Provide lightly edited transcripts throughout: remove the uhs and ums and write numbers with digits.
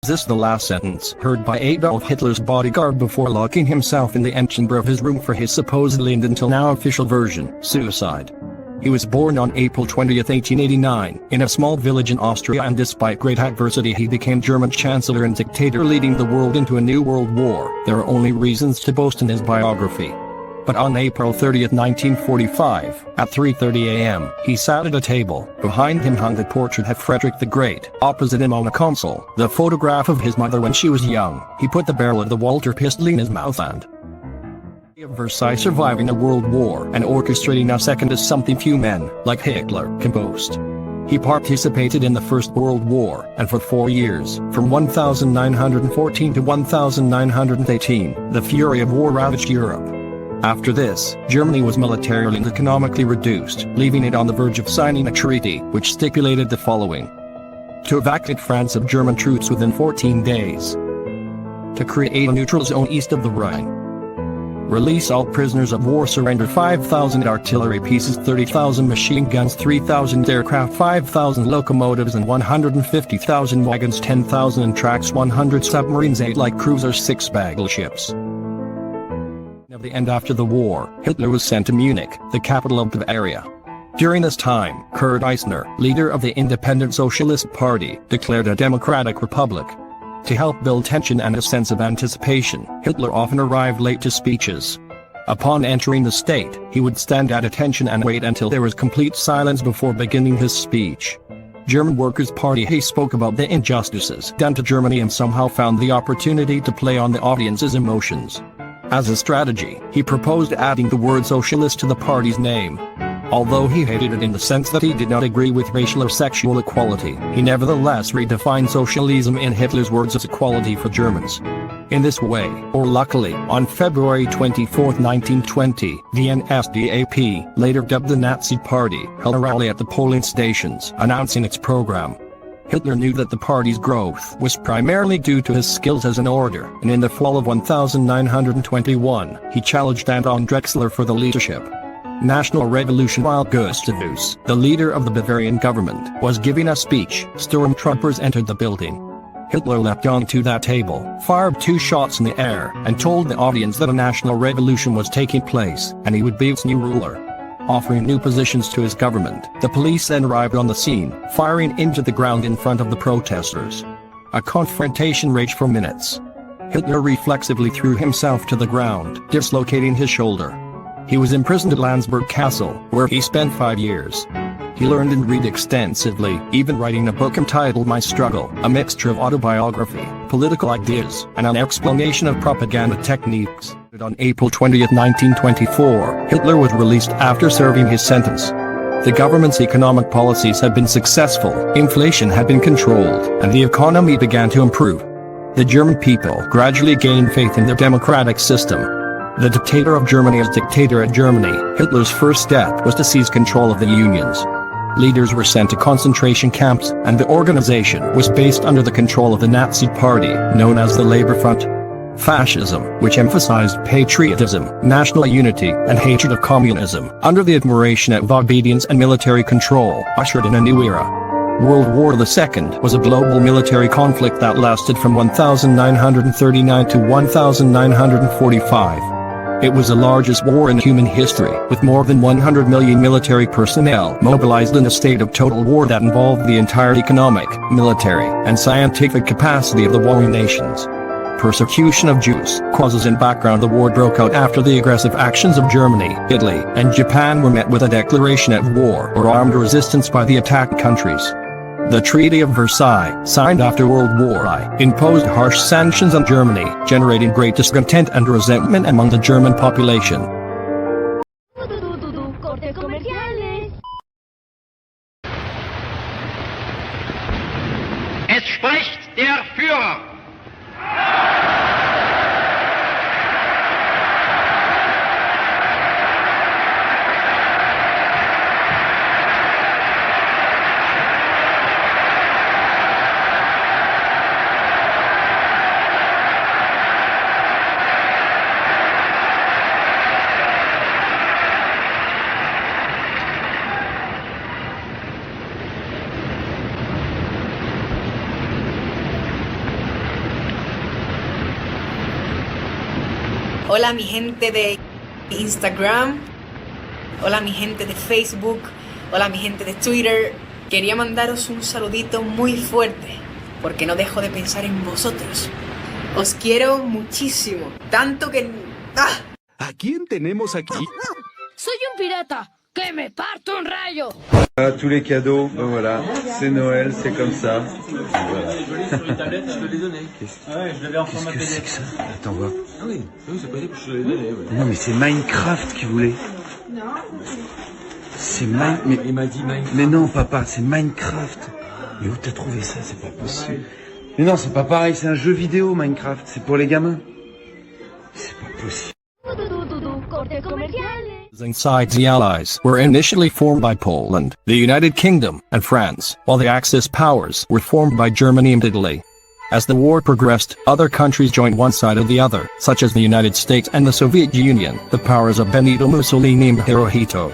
This the last sentence heard by Adolf Hitler's bodyguard before locking himself in the antechamber of his room for his supposedly and until now official version, suicide. He was born on April 20, 1889, in a small village in Austria, and despite great adversity he became German Chancellor and dictator, leading the world into a new world war. There are only reasons to boast in his biography. But on April 30, 1945, at 3:30 a.m., he sat at a table. Behind him hung the portrait of Frederick the Great. Opposite him on a console, the photograph of his mother when she was young. He put the barrel of the Walter pistol in his mouth and of Versailles, surviving a world war and orchestrating a second is something few men, like Hitler, can boast. He participated in the First World War, and for 4 years, from 1914 to 1918, the fury of war ravaged Europe. After this, Germany was militarily and economically reduced, leaving it on the verge of signing a treaty, which stipulated the following: to evacuate France of German troops within 14 days, to create a neutral zone east of the Rhine, release all prisoners of war, surrender 5,000 artillery pieces, 30,000 machine guns, 3,000 aircraft, 5,000 locomotives and 150,000 wagons, 10,000 tracks, 100 submarines, 8 light cruisers, 6 battleships. Of the end after the war, Hitler was sent to Munich, the capital of Bavaria. During this time, Kurt Eisner, leader of the Independent Socialist Party, declared a democratic republic. To help build tension and a sense of anticipation, Hitler often arrived late to speeches. Upon entering the state, he would stand at attention and wait until there was complete silence before beginning his speech. German Workers' Party. He spoke about the injustices done to Germany and somehow found the opportunity to play on the audience's emotions. As a strategy, he proposed adding the word socialist to the party's name. Although he hated it in the sense that he did not agree with racial or sexual equality, he nevertheless redefined socialism in Hitler's words as equality for Germans. In this way, or luckily, on February 24, 1920, the NSDAP, later dubbed the Nazi Party, held a rally at the polling stations, announcing its program. Hitler knew that the party's growth was primarily due to his skills as an orator, and in the fall of 1921, he challenged Anton Drexler for the leadership. National Revolution. While Gustavus, the leader of the Bavarian government, was giving a speech, stormtroopers entered the building. Hitler leapt onto that table, fired 2 shots in the air, and told the audience that a national revolution was taking place, and he would be its new ruler. Offering new positions to his government, the police then arrived on the scene, firing into the ground in front of the protesters. A confrontation raged for minutes. Hitler reflexively threw himself to the ground, dislocating his shoulder. He was imprisoned at Landsberg Castle, where he spent 5 years. He learned and read extensively, even writing a book entitled My Struggle, a mixture of autobiography, political ideas, and an explanation of propaganda techniques. On April 20, 1924, Hitler was released after serving his sentence. The government's economic policies had been successful, inflation had been controlled, and the economy began to improve. The German people gradually gained faith in their democratic system. The dictator of Germany as dictator at Germany, Hitler's first step was to seize control of the unions. Leaders were sent to concentration camps, and the organization was based under the control of the Nazi Party, known as the Labor Front. Fascism, which emphasized patriotism, national unity, and hatred of communism, under the admiration of obedience and military control, ushered in a new era. World War II was a global military conflict that lasted from 1939 to 1945. It was the largest war in human history, with more than 100 million military personnel mobilized in a state of total war that involved the entire economic, military, and scientific capacity of the warring nations. Persecution of Jews. Causes and background. The war broke out after the aggressive actions of Germany, Italy, and Japan were met with a declaration of war or armed resistance by the attacked countries. The Treaty of Versailles, signed after World War I, imposed harsh sanctions on Germany, generating great discontent and resentment among the German population. Es spricht der Führer. Hola mi gente de Instagram, hola mi gente de Facebook, hola mi gente de Twitter. Quería mandaros un saludito muy fuerte, porque no dejo de pensar en vosotros. Os quiero muchísimo, tanto que... ¡Ah! ¿A quién tenemos aquí? Soy un pirata, que me parto un rayo. Tous les cadeaux, ben voilà, c'est Noël, c'est comme ça. Voilà. Qu'est-ce que c'est que ça? Attends, voir. Ah oui, c'est possible, je te l'ai donné. Ouais. Non mais c'est Minecraft qu'il voulait. C'est mais... Il m'a dit Minecraft. Mais non papa, c'est Minecraft. Mais où t'as trouvé ça? C'est pas possible. Mais non, c'est pas pareil, c'est un jeu vidéo Minecraft, c'est pour les gamins. C'est pas possible. Inside the Allies were initially formed by Poland, the United Kingdom, and France, while the Axis powers were formed by Germany and Italy. As the war progressed, other countries joined one side or the other, such as the United States and the Soviet Union, the powers of Benito Mussolini and Hirohito.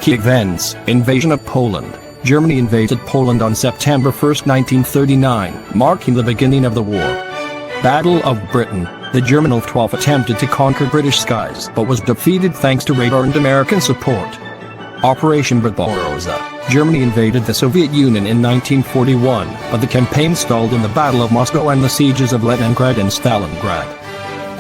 Key events: invasion of Poland. Germany invaded Poland on September 1, 1939, marking the beginning of the war. Battle of Britain. The German Luftwaffe attempted to conquer British skies, but was defeated thanks to radar and American support. Operation Barbarossa. Germany invaded the Soviet Union in 1941, but the campaign stalled in the Battle of Moscow and the sieges of Leningrad and Stalingrad.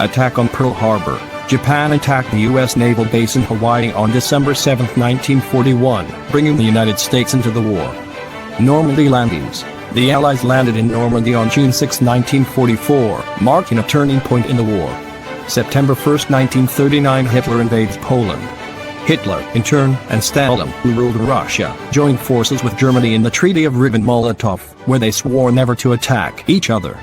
Attack on Pearl Harbor. Japan attacked the U.S. naval base in Hawaii on December 7, 1941, bringing the United States into the war. Normandy landings. The Allies landed in Normandy on June 6, 1944, marking a turning point in the war. September 1, 1939, Hitler invades Poland. Hitler, in turn, and Stalin, who ruled Russia, joined forces with Germany in the Treaty of Ribbentrop-Molotov, where they swore never to attack each other.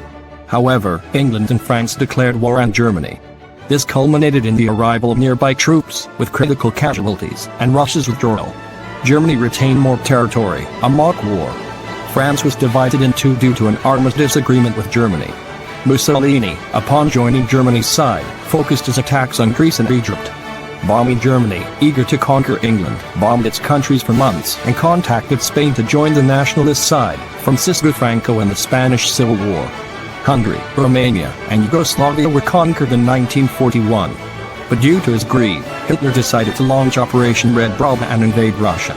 However, England and France declared war on Germany. This culminated in the arrival of nearby troops, with critical casualties, and Russia's withdrawal. Germany retained more territory, a mock war. France was divided in two due to an armistice agreement with Germany. Mussolini, upon joining Germany's side, focused his attacks on Greece and Egypt. Bombing Germany, eager to conquer England, bombed its countries for months and contacted Spain to join the nationalist side, from Francisco Franco and the Spanish Civil War. Hungary, Romania, and Yugoslavia were conquered in 1941. But due to his greed, Hitler decided to launch Operation Red Brava and invade Russia.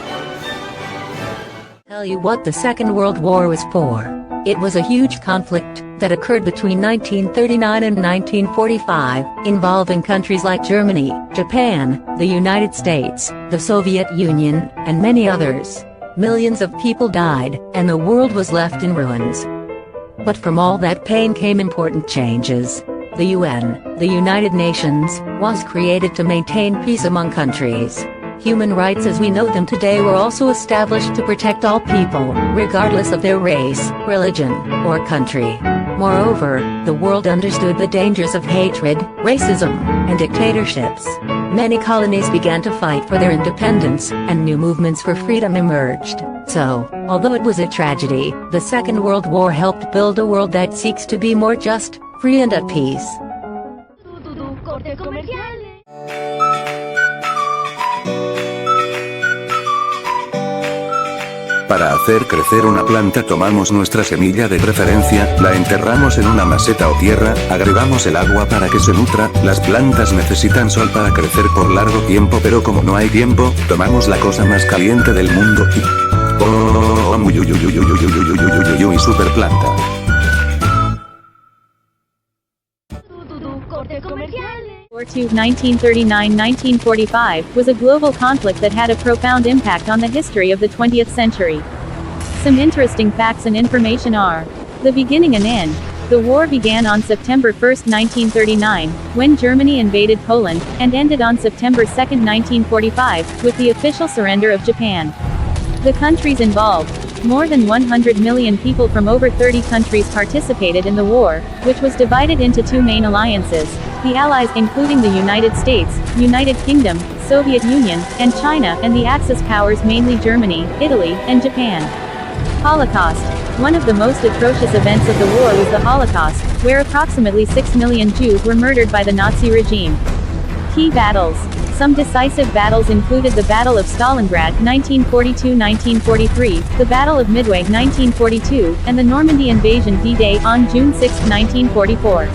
Tell you what the Second World War was for. It was a huge conflict that occurred between 1939 and 1945, involving countries like Germany, Japan, the United States, the Soviet Union, and many others. Millions of people died, and the world was left in ruins. But from all that pain came important changes. The UN, the United Nations, was created to maintain peace among countries. Human rights as we know them today were also established to protect all people, regardless of their race, religion, or country. Moreover, the world understood the dangers of hatred, racism, and dictatorships. Many colonies began to fight for their independence, and new movements for freedom emerged. So, although it was a tragedy, the Second World War helped build a world that seeks to be more just, free and at peace. Para hacer crecer una planta tomamos nuestra semilla de preferencia, la enterramos en una maceta o tierra, agregamos el agua para que se nutra, las plantas necesitan sol para crecer por largo tiempo pero como no hay tiempo, tomamos la cosa más caliente del mundo y... ¡Oh! Super planta. War II 1939-1945 was a global conflict that had a profound impact on the history of the 20th century. Some interesting facts and information are: the beginning and end. The war began on September 1, 1939, when Germany invaded Poland, and ended on September 2, 1945, with the official surrender of Japan. The countries involved. More than 100 million people from over 30 countries participated in the war, which was divided into two main alliances: the Allies including the United States, United Kingdom, Soviet Union, and China, and the Axis powers mainly Germany, Italy, and Japan. Holocaust. One of the most atrocious events of the war was the Holocaust, where approximately 6 million Jews were murdered by the Nazi regime. Key battles. Some decisive battles included the Battle of Stalingrad 1942-1943, the Battle of Midway 1942, and the Normandy invasion D-Day on June 6, 1944.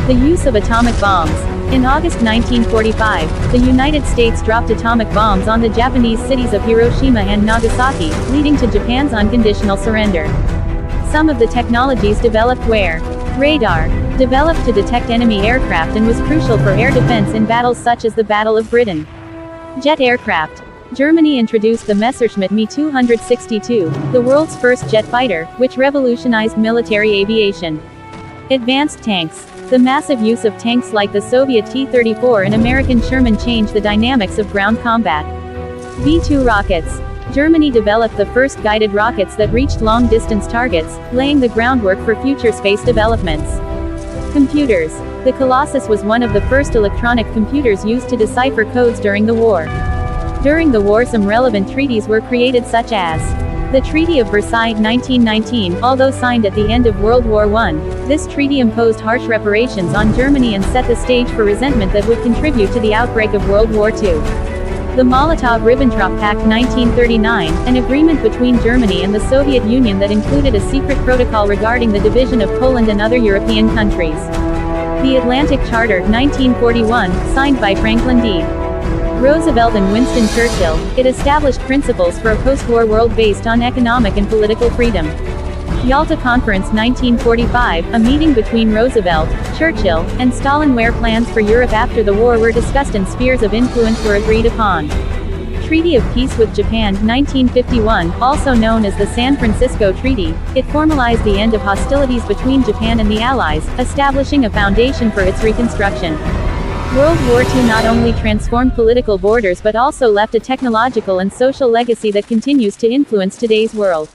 The use of atomic bombs. In August 1945, the United States dropped atomic bombs on the Japanese cities of Hiroshima and Nagasaki, leading to Japan's unconditional surrender. Some of the technologies developed were radar, developed to detect enemy aircraft and was crucial for air defense in battles such as the Battle of Britain. Jet aircraft. Germany introduced the Messerschmitt Me 262, the world's first jet fighter, which revolutionized military aviation. Advanced tanks. The massive use of tanks like the Soviet T-34 and American Sherman changed the dynamics of ground combat. V-2 rockets. Germany developed the first guided rockets that reached long-distance targets, laying the groundwork for future space developments. Computers. The Colossus was one of the first electronic computers used to decipher codes during the war. During the war, some relevant treaties were created, such as the Treaty of Versailles 1919, although signed at the end of World War I, this treaty imposed harsh reparations on Germany and set the stage for resentment that would contribute to the outbreak of World War II. The Molotov-Ribbentrop Pact 1939, an agreement between Germany and the Soviet Union that included a secret protocol regarding the division of Poland and other European countries. The Atlantic Charter 1941, signed by Franklin D. Roosevelt and Winston Churchill, it established principles for a post-war world based on economic and political freedom. Yalta Conference 1945, a meeting between Roosevelt, Churchill, and Stalin where plans for Europe after the war were discussed and spheres of influence were agreed upon. Treaty of Peace with Japan 1951, also known as the San Francisco Treaty, it formalized the end of hostilities between Japan and the Allies, establishing a foundation for its reconstruction. World War II not only transformed political borders but also left a technological and social legacy that continues to influence today's world.